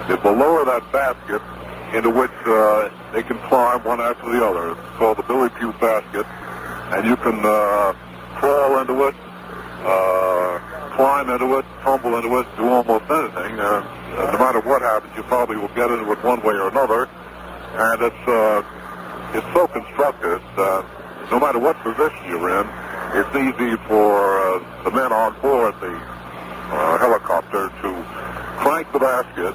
It will lower that basket into which they can climb one after the other. It's called the Billy Pugh basket, and you can crawl into it, climb into it, tumble into it, do almost anything. No matter what happens, you probably will get into it one way or another. And it's so constructed that no matter what position you're in, it's easy for the men on board the helicopter to crank the basket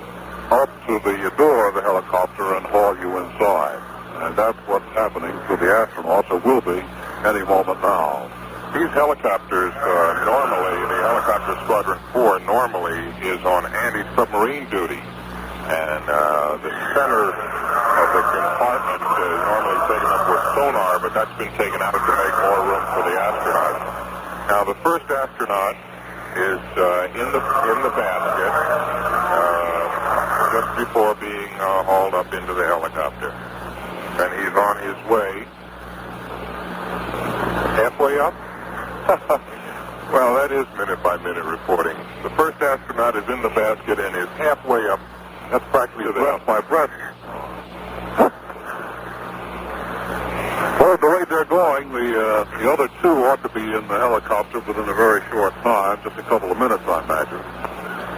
up to the door of the helicopter and haul you inside. And that's what's happening to the astronauts, or will be any moment now. These helicopters, normally, the Helicopter Squadron 4 normally is on anti-submarine duty. And the center of the compartment is normally taken up with sonar, but that's been taken out to make more room for the astronauts. Now, the first astronaut is in the basket just before being hauled up into the helicopter. And he's on his way. Halfway up? Well, that is minute-by-minute reporting. The first astronaut is in the basket and is halfway up. That's practically breath by breath. Well, at the rate they're going, the other two ought to be in the helicopter within a very short time, just a couple of minutes, I imagine.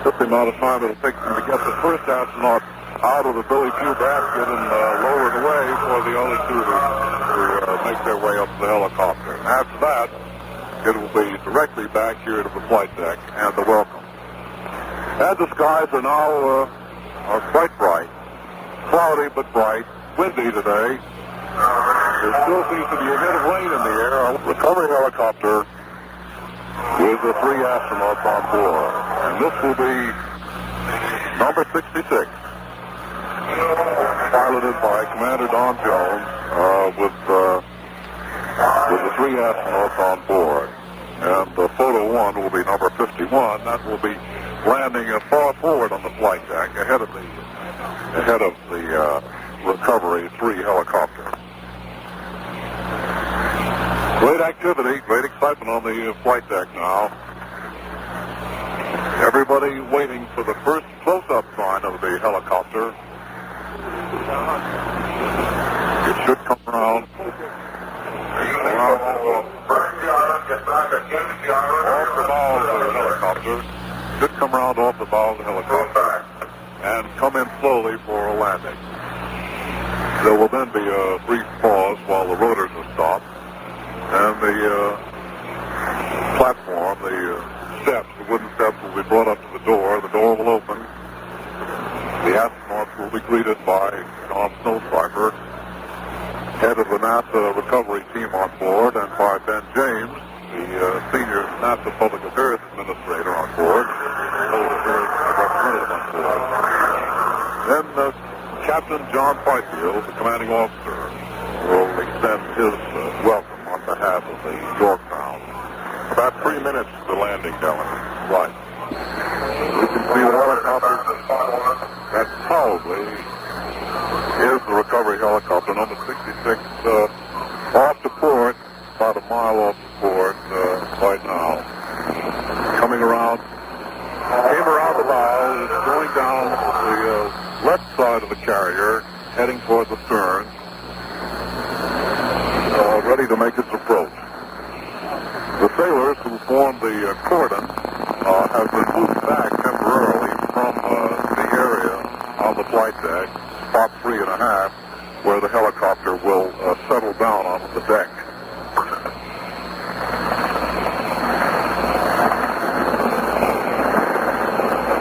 Just the amount of time it'll take them to get the first astronaut out of the Billy Pugh basket and lower it away for the other two to make their way up to the helicopter. And after that, it will be directly back here to the flight deck and the welcome. And the skies are now are quite bright. Cloudy but bright. Windy today. There still seems to be a hit of rain in the air. A recovery helicopter with the 3 astronauts on board. And this will be number 66. Piloted by Commander Don Jones with the 3 astronauts on board. And photo 1 will be number 51. That will be landing far forward on the flight deck, ahead of the Recovery 3 helicopter. Great activity, great excitement on the flight deck now. Everybody waiting for the first close-up sign of the helicopter. It should come around off the bow of the helicopter. Should come around off the bow of the helicopter and come in slowly for a landing. There will then be a brief pause while the rotors are stopped, and the platform, the steps, the wooden steps will be brought up to the door. The door will open. The astronauts will be greeted by John Snowstriker, head of the NASA recovery team on board, and by Ben James, the senior NASA Public Affairs Administrator on board, Public Affairs Representative on board. Then Captain John Fifield, the commanding officer, will extend his welcome on behalf of the Yorktown. About 3 minutes to the landing, Dylan. Right. We can see the helicopter. That probably is the recovery helicopter, number 66, off the port, about a mile off the port right now. Coming around, came around the bow, is going down the left side of the carrier, heading toward the stern, ready to make its approach. The sailors who formed the cordon have been moved back temporarily from the area on the flight deck, spot 3.5, where the helicopter will settle down onto the deck.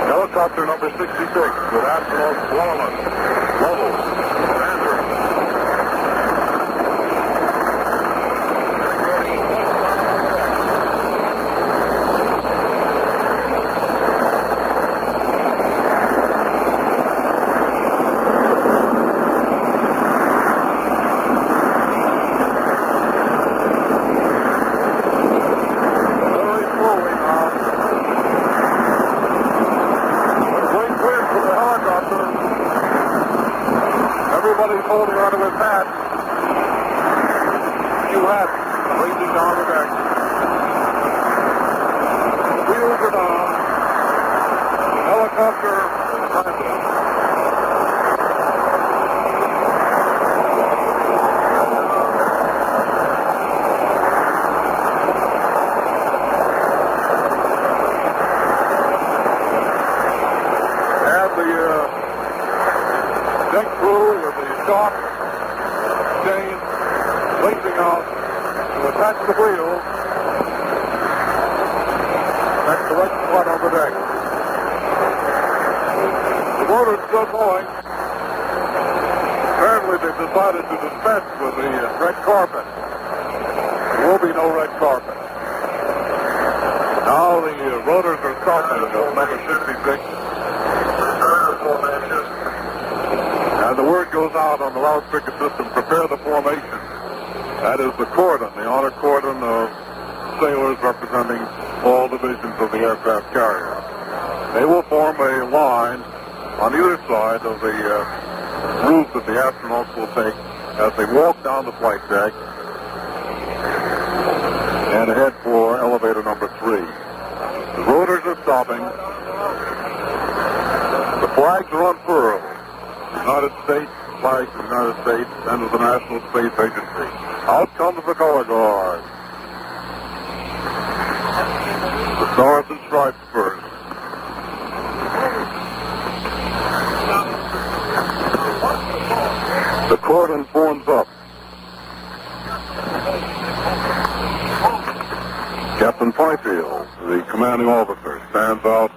Helicopter number 66 with astronauts Borland, Lovell, and Andrews. Everybody's holding onto his hat. Few hats racing down the deck. Wheels are down. Helicopter landed. deck crew with the shock chain lacing out to attach the wheel. That's the right spot on the deck. The motor's still going. Apparently they've decided to dispense with the red carpet. There will be no red carpet. Now the rotors are stopping at number 66. And the word goes out on the loudspeaker system, prepare the formation. That is the cordon, the honor cordon of sailors representing all divisions of the aircraft carrier. They will form a line on either side of the route that the astronauts will take as they walk down the flight deck and head for elevator number 3. The rotors are stopping. The flags are unfurled. United States, flag of the United States, and of the National Space Agency. Out comes the color guard. The Stars and Stripes first. The cordon forms up. Captain Fifield, the commanding officer, stands out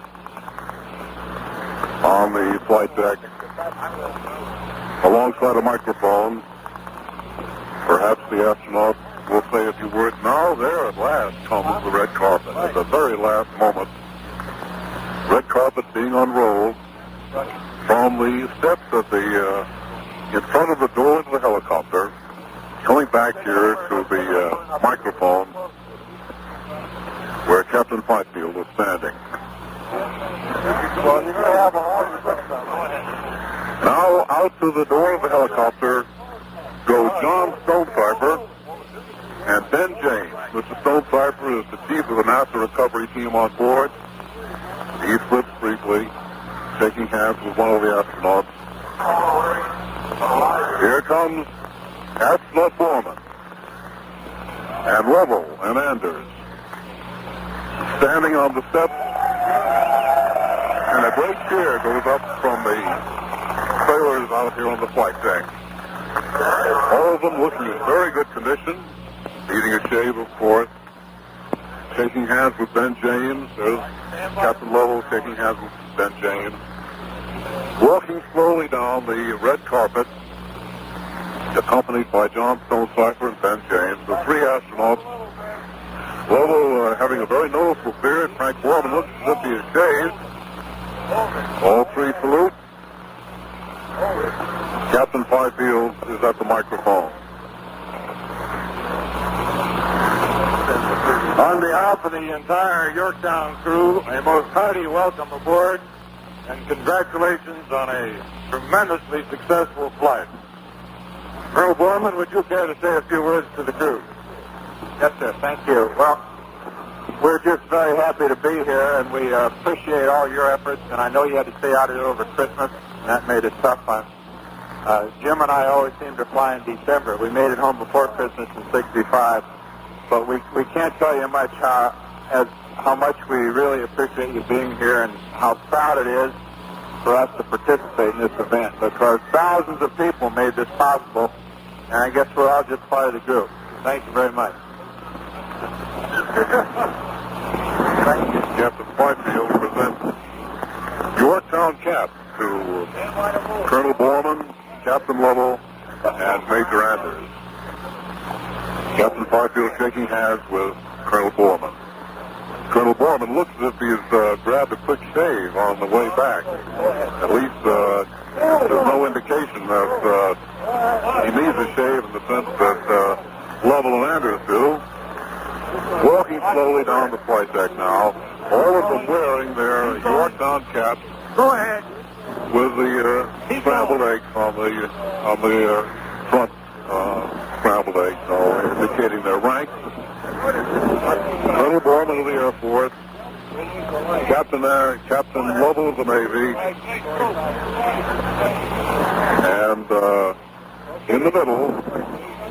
on the flight deck alongside a microphone. Perhaps the astronaut will say a few words. Now there at last comes the red carpet. At the very last moment, red carpet being unrolled from the steps at the in front of the door of the helicopter, coming back here to the microphone where Captain Fifield was standing. Now out to the door of the helicopter go John Stonecipher and Ben James. Mr. Stonecipher is the chief of the NASA recovery team on board. He slips briefly, shaking hands with one of the astronauts. Here comes astronaut Borman and Lovell and Anders standing on the steps, and a great cheer goes up from the sailors out here on the flight deck. All of them looking in very good condition, needing a shave, of course. Shaking hands with Ben James. There's Captain Lovell shaking hands with Ben James. Walking slowly down the red carpet, accompanied by John Stonecipher and Ben James, the 3 astronauts. Lovell having a very noticeable beard. Frank Borman looks as if he is shaved. All 3 salute. Captain Fifield is at the microphone. On behalf of the entire Yorktown crew, a most hearty welcome aboard and congratulations on a tremendously successful flight. Colonel Borman, would you care to say a few words to the crew? Yes, sir. Thank you. Well, we're just very happy to be here, and we appreciate all your efforts. And I know you had to stay out here over Christmas, and that made it tough. Jim and I always seem to fly in December. We made it home before Christmas in '65, but we can't tell you much how much we really appreciate you being here and how proud it is for us to participate in this event, because thousands of people made this possible, and I guess we're all just part of the group. Thank you very much. Thank you. Captain Fifield presents Yorktown cap to Colonel Borman, Captain Lovell, and Major Anders. Captain Fifield shaking hands with Colonel Borman. Colonel Borman looks as if he's grabbed a quick shave on the way back. At least there's no indication that he needs a shave in the sense that Lovell and Anders do. Walking slowly down the flight deck now, all of them wearing their Yorktown caps. Go ahead. With the scrambled eggs on the front scrambled eggs, indicating their rank. Colonel Borman of the Air Force, Captain Lovell of the Navy, and in the middle,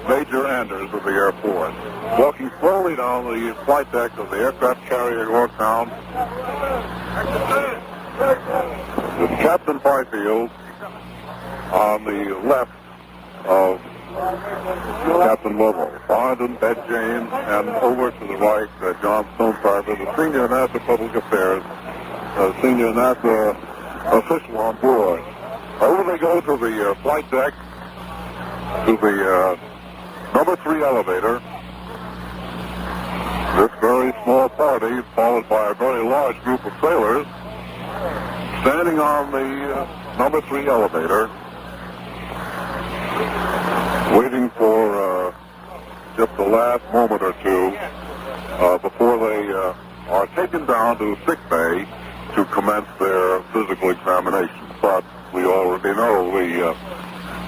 Major Anders of the Air Force. Walking slowly down the flight deck of the aircraft carrier Yorktown is Captain Fifield on the left of Captain Lovell. Behind him, Ed James, and over to the right, John Stonecarver, the senior NASA Public Affairs, senior NASA official on board. Over they go to the flight deck, to the number 3 elevator. This very small party, followed by a very large group of sailors, standing on the number 3 elevator, waiting for just the last moment or two before they are taken down to sick bay to commence their physical examination. But we already know the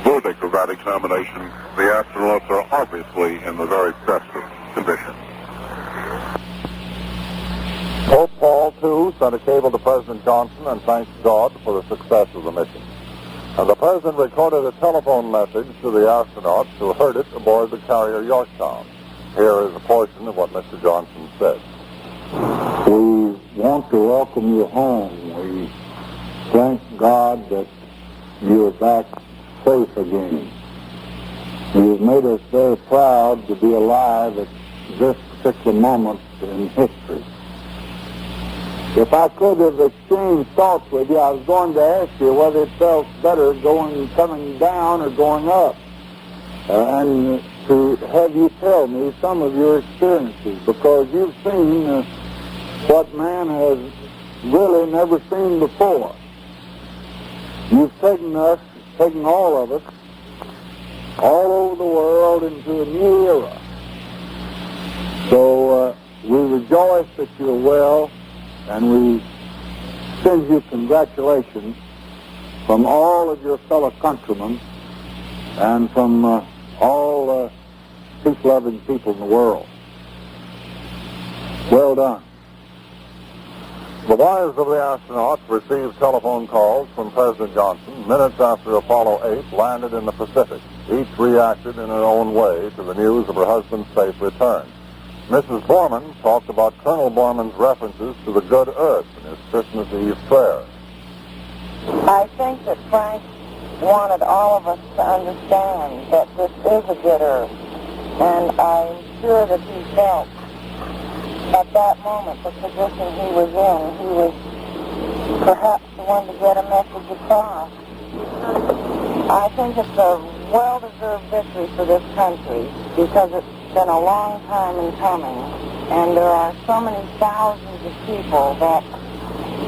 verdict of that examination. The astronauts are obviously in the very best of condition. Pope Paul II sent a cable to President Johnson and thanked God for the success of the mission. And the President recorded a telephone message to the astronauts who heard it aboard the carrier Yorktown. Here is a portion of what Mr. Johnson said. We want to welcome you home. We thank God that you're back safe again. You've made us very proud to be alive at this particular moment in history. If I could have exchanged thoughts with you, I was going to ask you whether it felt better coming down or going up, and to have you tell me some of your experiences, because you've seen what man has really never seen before. You've taken all of us, all over the world into a new era. So we rejoice that you're well, and we send you congratulations from all of your fellow countrymen and from all peace-loving people in the world. Well done. The wives of the astronauts received telephone calls from President Johnson minutes after Apollo 8 landed in the Pacific. Each reacted in her own way to the news of her husband's safe return. Mrs. Borman talked about Colonel Borman's references to the good earth in his Christmas Eve prayer. I think that Frank wanted all of us to understand that this is a good earth, and I'm sure that he felt at that moment the position he was in, he was perhaps the one to get a message across. I think it's a well-deserved victory for this country because it's been a long time in coming, and there are so many thousands of people that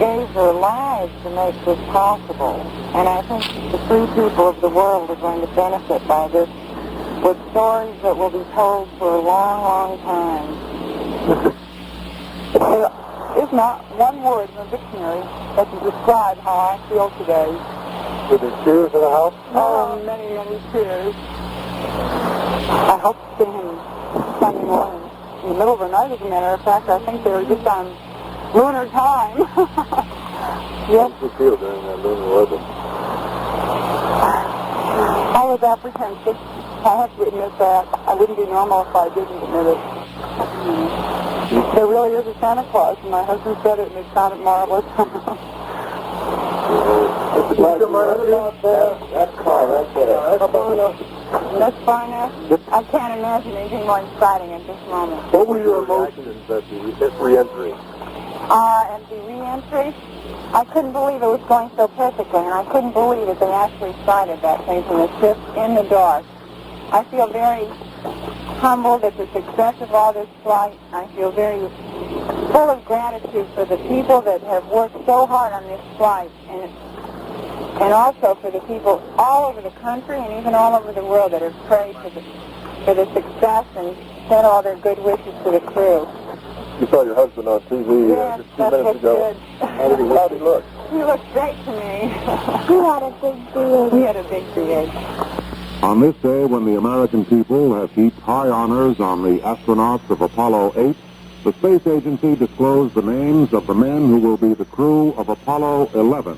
gave their lives to make this possible, and I think the free people of the world are going to benefit by this with stories that will be told for a long, long time. There is not one word in the dictionary that can describe how I feel today. Did the cheers in the house? Oh, many, many cheers. I hope to see him Sunday morning in the middle of the night, as a matter of fact. I think they were just on lunar time. Yes. How did you feel during that lunar orbit? I was apprehensive. I have to admit that. I wouldn't be normal if I didn't admit it. There really is a Santa Claus, and my husband said it, and it sounded marvelous. That car right there. That's fine. I can't imagine anything more exciting at this moment. What were your emotions at the re-entry? At the re-entry, I couldn't believe it was going so perfectly, and I couldn't believe that they actually sighted that thing from the ship in the dark. I feel very humbled at the success of all this flight. I feel very full of gratitude for the people that have worked so hard on this flight, and also for the people all over the country and even all over the world that have prayed for the success and sent all their good wishes to the crew. You saw your husband on TV Yes, just 2 minutes ago. Good. How did he look? He looked great to me. He had a big beard. He had a big beard. On this day, when the American people have heaped high honors on the astronauts of Apollo 8, the space agency disclosed the names of the men who will be the crew of Apollo 11.